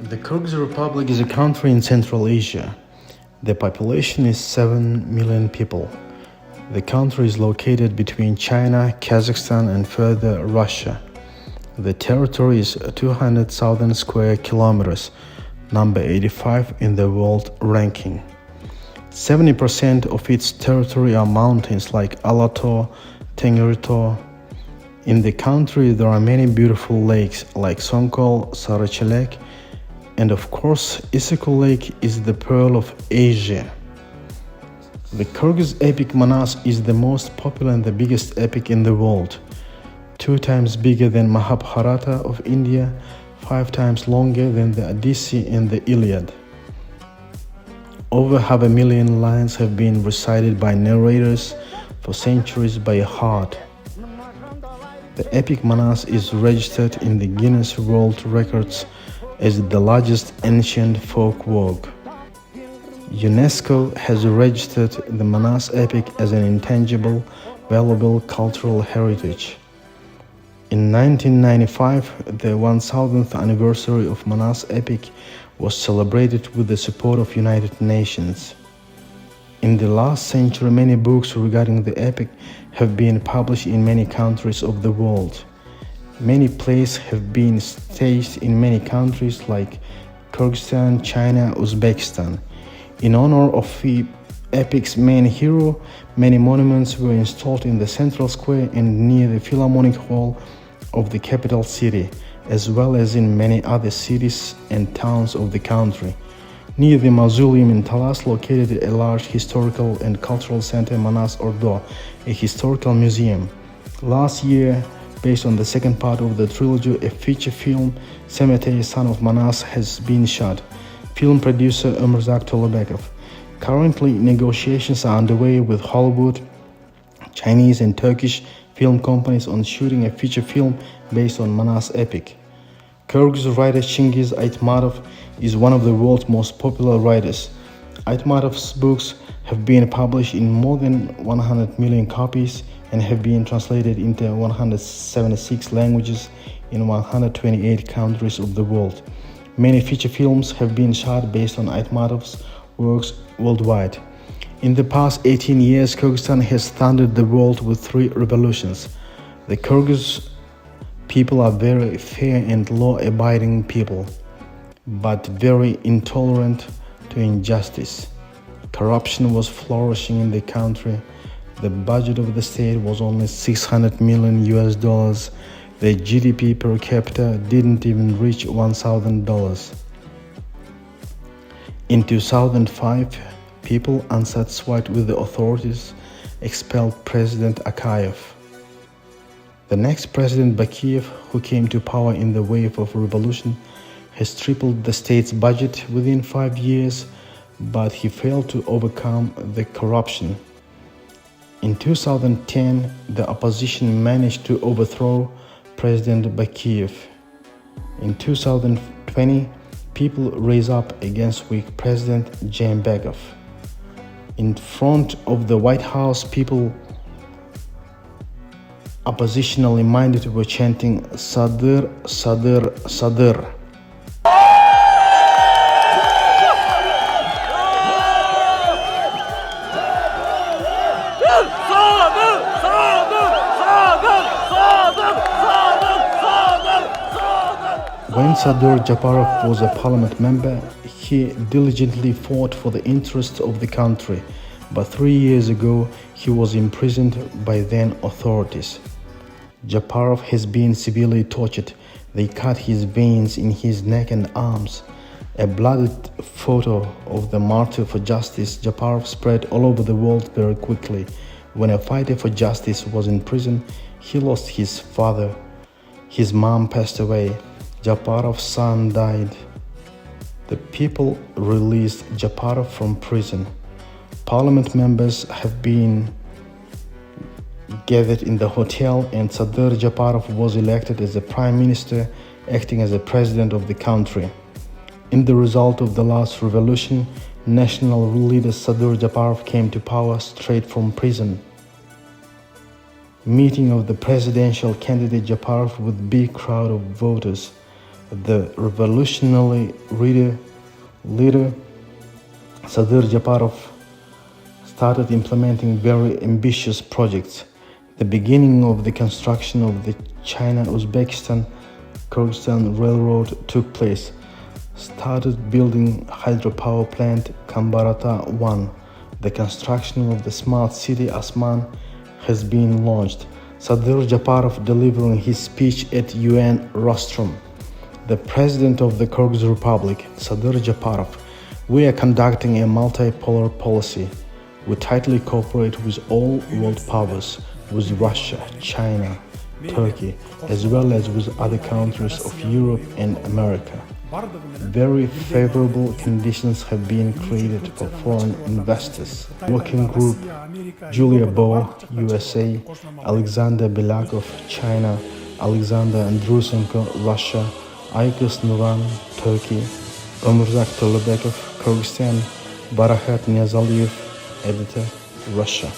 The Kyrgyz Republic is a country in Central Asia. The population is 7 million people. The country is located between China, Kazakhstan, and further Russia. The territory is 200,000 square kilometers, number 85 in the world ranking. 70% of its territory are mountains like Alato, Tengerito. In the country there are many beautiful lakes like Songkol, Sarachelek, and of course Issyk Lake is the pearl of Asia. The Kyrgyz epic Manas is the most popular and the biggest epic in the world. 2 times bigger than Mahabharata of India, 5 times longer than the Odyssey and the Iliad. Over 500,000 lines have been recited by narrators for centuries by heart. The epic Manas is registered in the Guinness World Records as the largest ancient folk work. UNESCO has registered the Manas epic as an intangible, valuable cultural heritage. In 1995, the 1000th anniversary of Manas epic was celebrated with the support of United Nations. In the last century, many books regarding the epic have been published in many countries of the world. Many plays have been staged in many countries like Kyrgyzstan, China, Uzbekistan. In honor of the epic's main hero, many monuments were installed in the central square and near the Philharmonic Hall of the capital city, as well as in many other cities and towns of the country. Near the mausoleum in Talas located a large historical and cultural center, Manas Ordo, a historical museum. Last year, based on the second part of the trilogy, a feature film, Cemetery Son of Manas, has been shot. Film producer Ömürzak Tolobekov. Currently, negotiations are underway with Hollywood, Chinese and Turkish film companies on shooting a feature film based on Manas epic. Kyrgyz writer Chingiz Aytmatov is one of the world's most popular writers. Aytmatov's books have been published in more than 100 million copies and have been translated into 176 languages in 128 countries of the world. Many feature films have been shot based on Aytmatov's works worldwide. In the past 18 years, Kyrgyzstan has thundered the world with 3 revolutions. The Kyrgyz people are very fair and law-abiding people, but very intolerant to injustice. Corruption was flourishing in the country. The budget of the state was only $600 million. The GDP per capita didn't even reach $1,000. In 2005, people unsatisfied with the authorities expelled President Akayev. The next President Bakiyev, who came to power in the wave of revolution, has tripled the state's budget within 5 years, but he failed to overcome the corruption. In 2010, the opposition managed to overthrow President Bakiyev. In 2020, people raised up against weak President Jambekov. In front of the White House, people oppositionally minded were chanting Sadır, Sadır, Sadır. When Sadır Japarov was a parliament member, he diligently fought for the interests of the country, but 3 years ago he was imprisoned by then authorities. Japarov has been severely tortured. They cut his veins in his neck and arms. A bloodied photo of the martyr for justice, Japarov, spread all over the world very quickly. When a fighter for justice was in prison, he lost his father. His mom passed away. Japarov's son died. The people released Japarov from prison. Parliament members have been gathered in the hotel, and Sadır Japarov was elected as the prime minister, acting as the president of the country. In the result of the last revolution, national leader Sadır Japarov came to power straight from prison. Meeting of the presidential candidate Japarov with big crowd of voters. The revolutionary leader Sadir Japarov started implementing very ambitious projects. The beginning of the construction of the China-Uzbekistan-Kyrgyzstan Railroad took place. Started building hydropower plant Kambarata 1. The construction of the smart city Asman has been launched. Sadir Japarov delivering his speech at UN rostrum. The President of the Kyrgyz Republic, Sadir Japarov, we are conducting a multipolar policy. We tightly cooperate with all world powers, with Russia, China, Turkey, as well as with other countries of Europe and America. Very favorable conditions have been created for foreign investors. Working Group Julia Bo, USA, Alexander Belakov, China, Alexander Andrusenko, Russia, Aykos Nuran, Turkey, Ömürzak Tolubekov, Kyrgyzstan, Barahat Niazaliyev, editor, Russia.